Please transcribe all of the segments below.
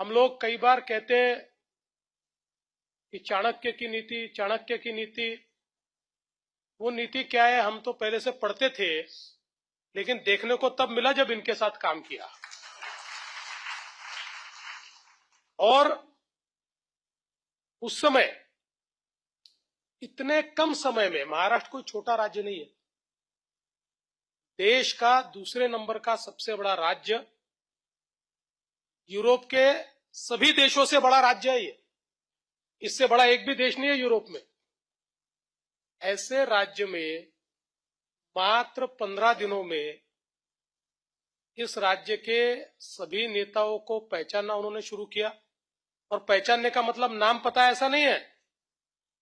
हम लोग कई बार कहते हैं कि चाणक्य की नीति, वो नीति क्या है हम तो पहले से पढ़ते थे, लेकिन देखने को तब मिला जब इनके साथ काम किया। और उस समय इतने कम समय में, महाराष्ट्र कोई छोटा राज्य नहीं है, देश का दूसरे नंबर का सबसे बड़ा राज्य, यूरोप के सभी देशों से बड़ा राज्य है ये, इससे बड़ा एक भी देश नहीं है यूरोप में। ऐसे राज्य में मात्र 15 दिनों में इस राज्य के सभी नेताओं को पहचानना उन्होंने शुरू किया। और पहचानने का मतलब नाम पता है ऐसा नहीं है,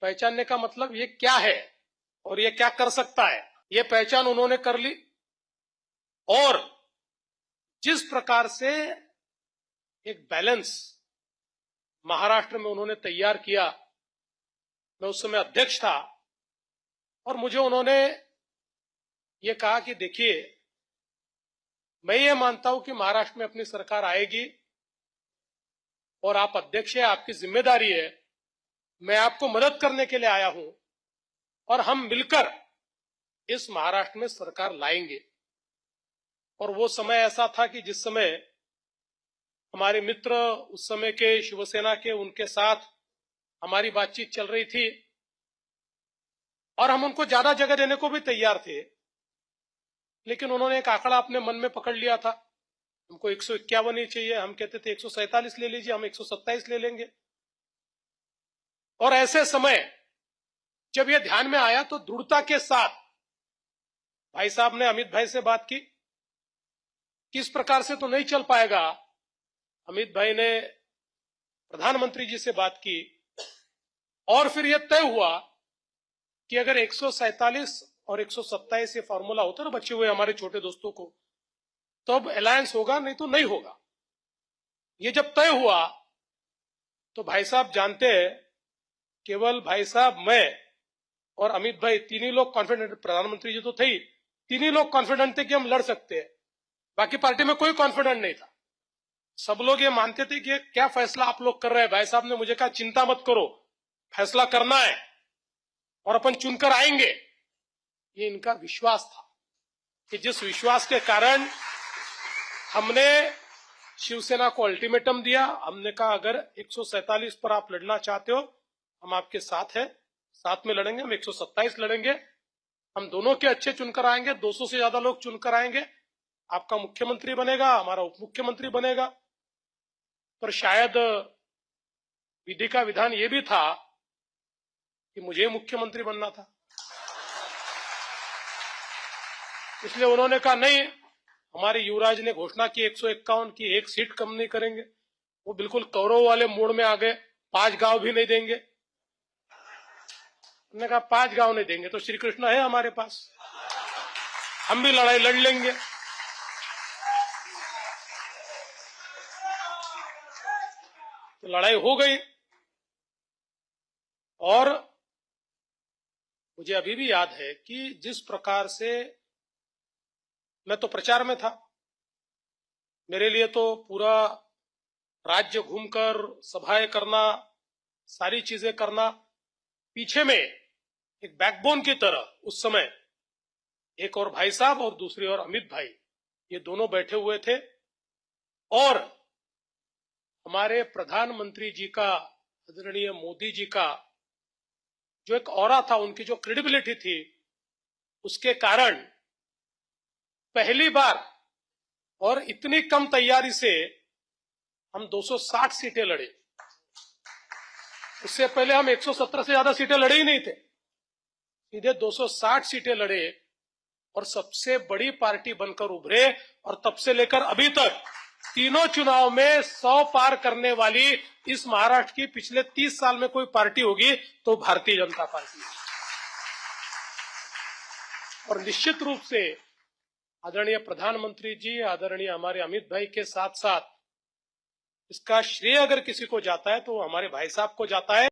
पहचानने का मतलब ये क्या है और ये क्या कर सकता है, ये पहचान उन्होंने कर ली। और जिस प्रकार से एक बैलेंस महाराष्ट्र में उन्होंने तैयार किया, मैं उस समय अध्यक्ष था और मुझे उन्होंने ये कहा कि देखिए, मैं ये मानता हूं कि महाराष्ट्र में अपनी सरकार आएगी और आप अध्यक्ष हैं, आपकी जिम्मेदारी है, मैं आपको मदद करने के लिए आया हूं और हम मिलकर इस महाराष्ट्र में सरकार लाएंगे। और वो समय ऐसा था कि जिस समय हमारे मित्र उस समय के शिवसेना के, उनके साथ हमारी बातचीत चल रही थी और हम उनको ज्यादा जगह देने को भी तैयार थे, लेकिन उन्होंने एक आंकड़ा अपने मन में पकड़ लिया था, हमको 151 ही चाहिए। हम कहते थे 147 ले लीजिए, हम 127 ले लेंगे। और ऐसे समय जब यह ध्यान में आया तो दृढ़ता के साथ भाई साहब ने अमित भाई से बात की, किस प्रकार से तो नहीं चल पाएगा। अमित भाई ने प्रधानमंत्री जी से बात की और फिर यह तय हुआ कि अगर 147 और 127 ये फॉर्मूला होता ना बचे हुए हमारे छोटे दोस्तों को, तो अब अलायंस होगा, नहीं तो नहीं होगा। ये जब तय हुआ तो भाई साहब जानते हैं, केवल भाई साहब, मैं और अमित भाई, तीन ही लोग कॉन्फिडेंट, प्रधानमंत्री जी तो थे ही, तीन ही लोग कॉन्फिडेंट थे कि हम लड़ सकते हैं। बाकी पार्टी में कोई कॉन्फिडेंट नहीं था। सब लोग ये मानते थे कि क्या फैसला आप लोग कर रहे हैं। भाई साहब ने मुझे कहा चिंता मत करो, फैसला करना है और अपन चुनकर आएंगे। ये इनका विश्वास था कि जिस विश्वास के कारण हमने शिवसेना को अल्टीमेटम दिया। हमने कहा अगर 147 पर आप लड़ना चाहते हो, हम आपके साथ हैं, साथ में लड़ेंगे, हम 127 लड़ेंगे, हम दोनों के अच्छे चुनकर आएंगे, 200 से ज्यादा लोग चुनकर आएंगे, आपका मुख्यमंत्री बनेगा, हमारा उप मुख्यमंत्री बनेगा। पर शायद विधि का विधान ये भी था कि मुझे मुख्यमंत्री बनना था, इसलिए उन्होंने कहा नहीं, हमारे युवराज ने घोषणा की 151 की, एक सीट कम नहीं करेंगे। वो बिल्कुल कौरव वाले मोड़ में आ गए, 5 गांव भी नहीं देंगे। उन्होंने कहा 5 गांव नहीं देंगे तो श्री कृष्ण है हमारे पास, हम भी लड़ाई लड़ लेंगे। तो लड़ाई हो गई और मुझे अभी भी याद है कि जिस प्रकार से, मैं तो प्रचार में था, मेरे लिए तो पूरा राज्य घूमकर सभाएं करना, सारी चीजें करना, पीछे में एक बैकबोन की तरह उस समय एक और भाई साहब और दूसरी ओर अमित भाई, ये दोनों बैठे हुए थे। और हमारे प्रधानमंत्री जी का, आदरणीय मोदी जी का जो एक ऑरा था, उनकी जो क्रेडिबिलिटी थी, उसके कारण पहली बार और इतनी कम तैयारी से हम 260 सीटें लड़े। उससे पहले हम 117 से ज्यादा सीटें लड़े ही नहीं थे, सीधे 260 सीटें लड़े और सबसे बड़ी पार्टी बनकर उभरे। और तब से लेकर अभी तक तीनों चुनाव में 100 पार करने वाली इस महाराष्ट्र की पिछले 30 साल में कोई पार्टी होगी तो भारतीय जनता पार्टी है। और निश्चित रूप से आदरणीय प्रधानमंत्री जी, आदरणीय हमारे अमित भाई के साथ साथ इसका श्रेय अगर किसी को जाता है तो हमारे भाई साहब को जाता है।